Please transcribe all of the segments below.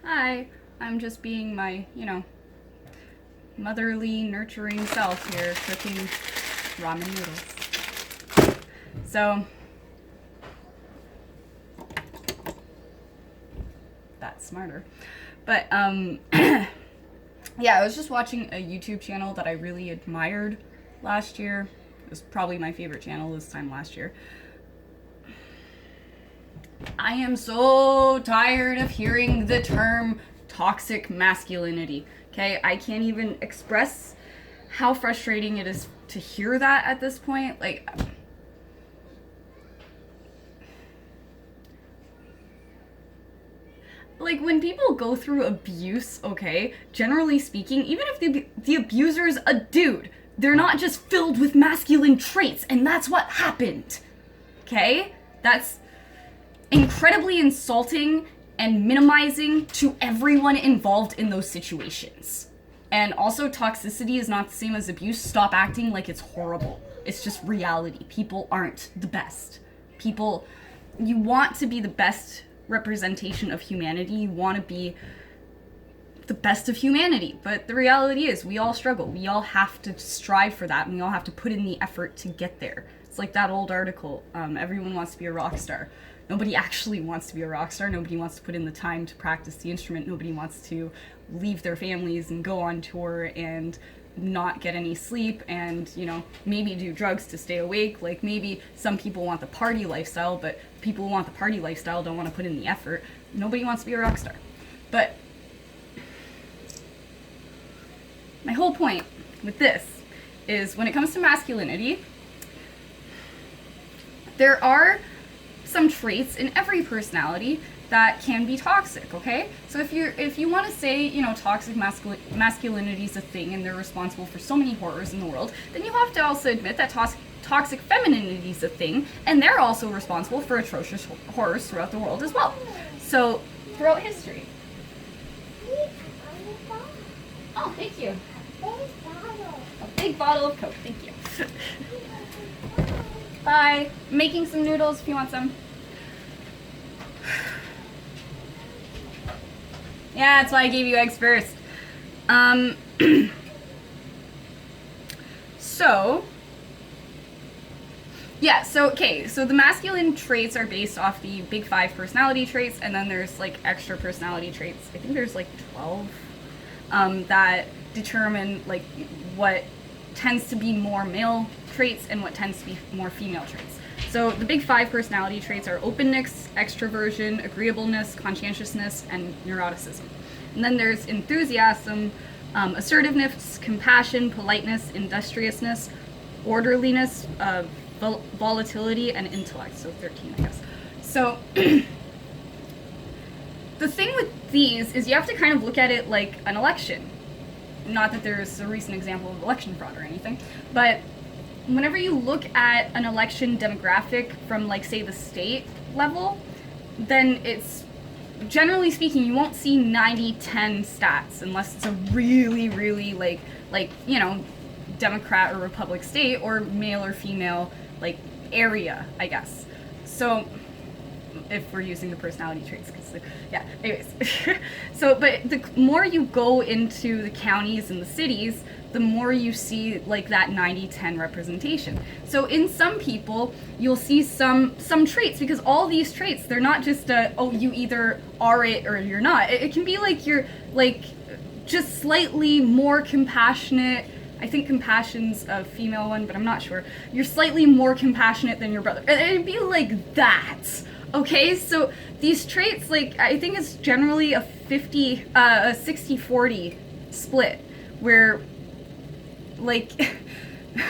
Hi, I'm just being my, motherly, nurturing self here, cooking ramen noodles. So, that's smarter. But, yeah, I was just watching a YouTube channel that I really admired last year. It was probably my favorite channel this time last year. I am so tired of hearing the term toxic masculinity. Okay, I can't even express how frustrating it is to hear that at this point. Like when people go through abuse, okay, generally speaking, even if the abuser's a dude, they're not just filled with masculine traits, and that's what happened. Okay? That's incredibly insulting and minimizing to everyone involved in those situations. And also, toxicity is not the same as abuse. Stop acting like it's horrible. It's just reality. People aren't the best. You want to be the best representation of humanity. You want to be the best of humanity. But the reality is, we all struggle. We all have to strive for that, and we all have to put in the effort to get there. It's like that old article, everyone wants to be a rock star. Nobody actually wants to be a rock star. Nobody wants to put in the time to practice the instrument. Nobody wants to leave their families and go on tour and not get any sleep and, maybe do drugs to stay awake. Like, maybe some people want the party lifestyle, but people who want the party lifestyle don't want to put in the effort. Nobody wants to be a rock star. But my whole point with this is, when it comes to masculinity, there are some traits in every personality that can be toxic, okay? So if you want to say, toxic masculinity is a thing and they're responsible for so many horrors in the world, then you have to also admit that toxic femininity is a thing, and they're also responsible for atrocious horrors throughout the world as well. So, throughout history. Oh, thank you. A big bottle of Coke, thank you. Bye. I'm making some noodles if you want some. Yeah, that's why I gave you eggs first. So the masculine traits are based off the big 5 personality traits, and then there's extra personality traits. I think there's 12 that determine what tends to be more male traits and what tends to be more female traits. So the big 5 personality traits are openness, extroversion, agreeableness, conscientiousness, and neuroticism. And then there's enthusiasm, assertiveness, compassion, politeness, industriousness, orderliness, volatility, and intellect. So 13, I guess. So the thing with these is you have to kind of look at it like an election. Not that there's a recent example of election fraud or anything, but whenever you look at an election demographic from, say, the state level, then it's, generally speaking, you won't see 90-10 stats unless it's a really, really, Democrat or Republican state, or male or female, area, I guess. So, if we're using the personality traits, anyways. So, but the more you go into the counties and the cities, the more you see that 90-10 representation. So in some people, you'll see some traits, because all these traits, they're not just you either are it or you're not. It can be you're just slightly more compassionate. I think compassion's a female one, but I'm not sure. You're slightly more compassionate than your brother. It'd be like that. Okay, so these traits, I think it's generally a 60-40 split, where,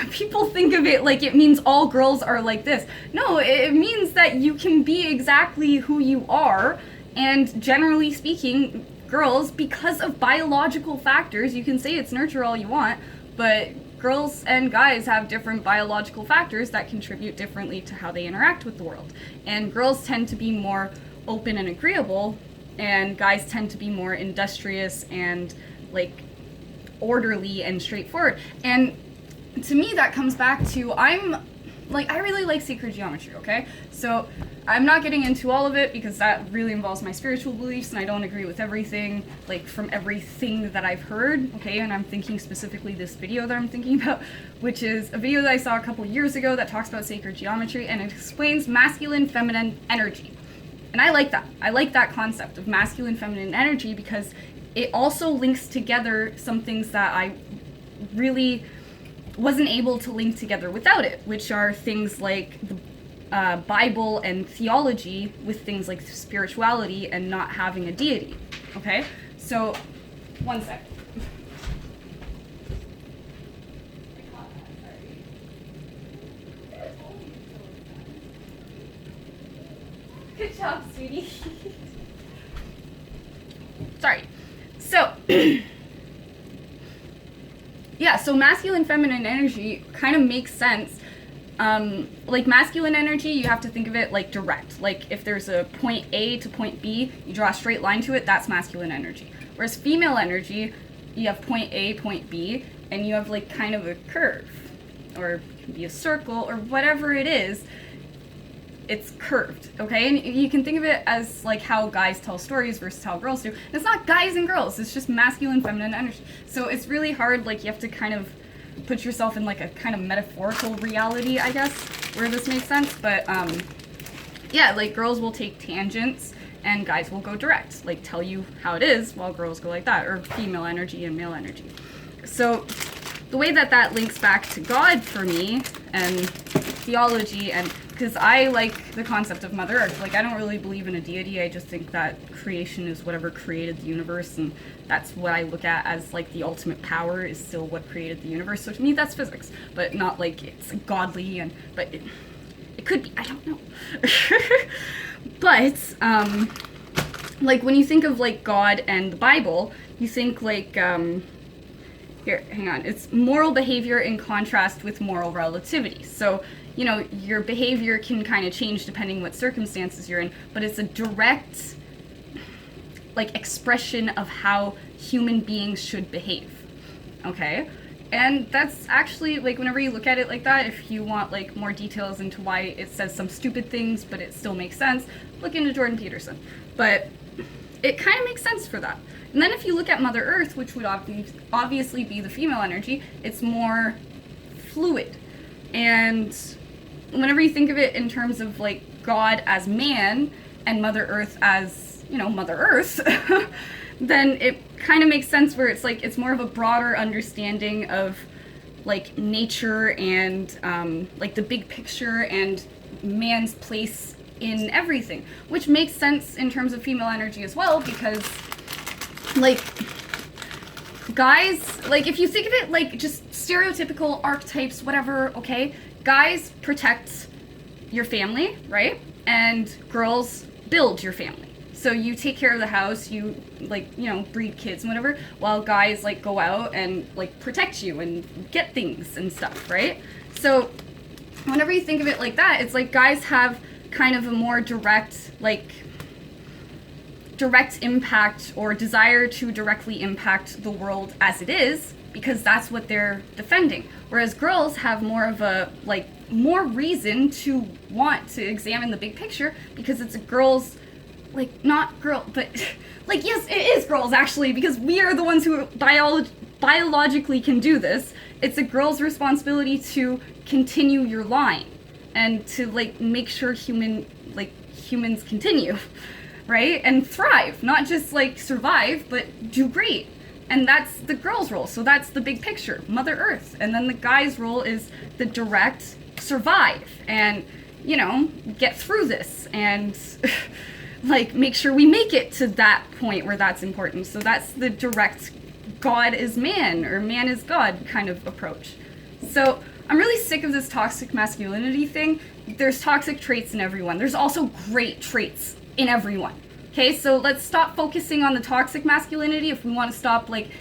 people think of it like it means all girls are like this. No, it means that you can be exactly who you are, and generally speaking, girls, because of biological factors, you can say it's nurture all you want, but girls and guys have different biological factors that contribute differently to how they interact with the world. And girls tend to be more open and agreeable, and guys tend to be more industrious and orderly and straightforward. And to me, that comes back to, I'm I really like sacred geometry, okay? So I'm not getting into all of it because that really involves my spiritual beliefs and I don't agree with everything, like from everything that I've heard, okay? And I'm thinking specifically this video that I'm thinking about, which is a video that I saw a couple years ago that talks about sacred geometry and it explains masculine, feminine energy. And I like that. I like that concept of masculine, feminine energy because it also links together some things that I really wasn't able to link together without it, which are things like the Bible and theology with things like spirituality and not having a deity. Okay? So, one sec. Good job, sweetie. Sorry. So, yeah, so masculine, feminine energy kind of makes sense. Like masculine energy, you have to think of it like direct. Like if there's a point A to point B, you draw a straight line to it, that's masculine energy. Whereas female energy, you have point A, point B, and you have like kind of a curve. Or it can be a circle, or whatever it is, it's curved, okay? And you can think of it as like how guys tell stories versus how girls do. And it's not guys and girls, it's just masculine, feminine energy. So it's really hard, like you have to kind of put yourself in like a kind of metaphorical reality, I guess, where this makes sense. But yeah, like girls will take tangents and guys will go direct, like tell you how it is while girls go like that, or female energy and male energy. So the way that that links back to God for me and theology, and because I like the concept of Mother Earth. Like I don't really believe in a deity, I just think that creation is whatever created the universe, and that's what I look at as like the ultimate power is still what created the universe. So to me that's physics, but not like it's godly, and but it could be, I don't know. But like when you think of like God and the Bible, you think like here, hang on, it's moral behavior in contrast with moral relativity. So you know, your behavior can kind of change depending what circumstances you're in, but it's a direct, like, expression of how human beings should behave, okay? And that's actually, like, whenever you look at it like that, if you want, like, more details into why it says some stupid things, but it still makes sense, look into Jordan Peterson. But it kind of makes sense for that. And then if you look at Mother Earth, which would obviously be the female energy, it's more fluid. And whenever you think of it in terms of like God as man and Mother Earth as, you know, Mother Earth, then it kind of makes sense where it's like it's more of a broader understanding of like nature and like the big picture and man's place in everything, which makes sense in terms of female energy as well, because like guys, like if you think of it like just stereotypical archetypes, whatever, okay, guys protect your family, right? And girls build your family. So you take care of the house, you like, you know, breed kids and whatever, while guys like go out and like protect you and get things and stuff, right? So whenever you think of it like that, it's like guys have kind of a more direct, like direct impact or desire to directly impact the world as it is, because that's what they're defending. Whereas girls have more of a, like, more reason to want to examine the big picture, because it's a girl's, like, not girl, but, like, yes, it is girls, actually, because we are the ones who biologically can do this. It's a girl's responsibility to continue your line, and to, like, make sure humans continue, right? And thrive, not just, like, survive, but do great. And that's the girl's role. So that's the big picture, Mother Earth. And then the guy's role is the direct survive and, you know, get through this and like make sure we make it to that point where that's important. So that's the direct God is man or man is God kind of approach. So I'm really sick of this toxic masculinity thing. There's toxic traits in everyone. There's also great traits in everyone. Okay, so let's stop focusing on the toxic masculinity if we want to stop, like,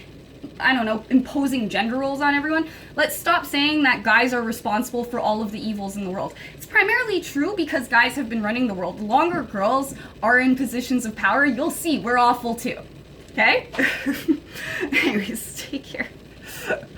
I don't know, imposing gender roles on everyone. Let's stop saying that guys are responsible for all of the evils in the world. It's primarily true because guys have been running the world. The longer girls are in positions of power, you'll see we're awful too. Okay? Anyways, take care.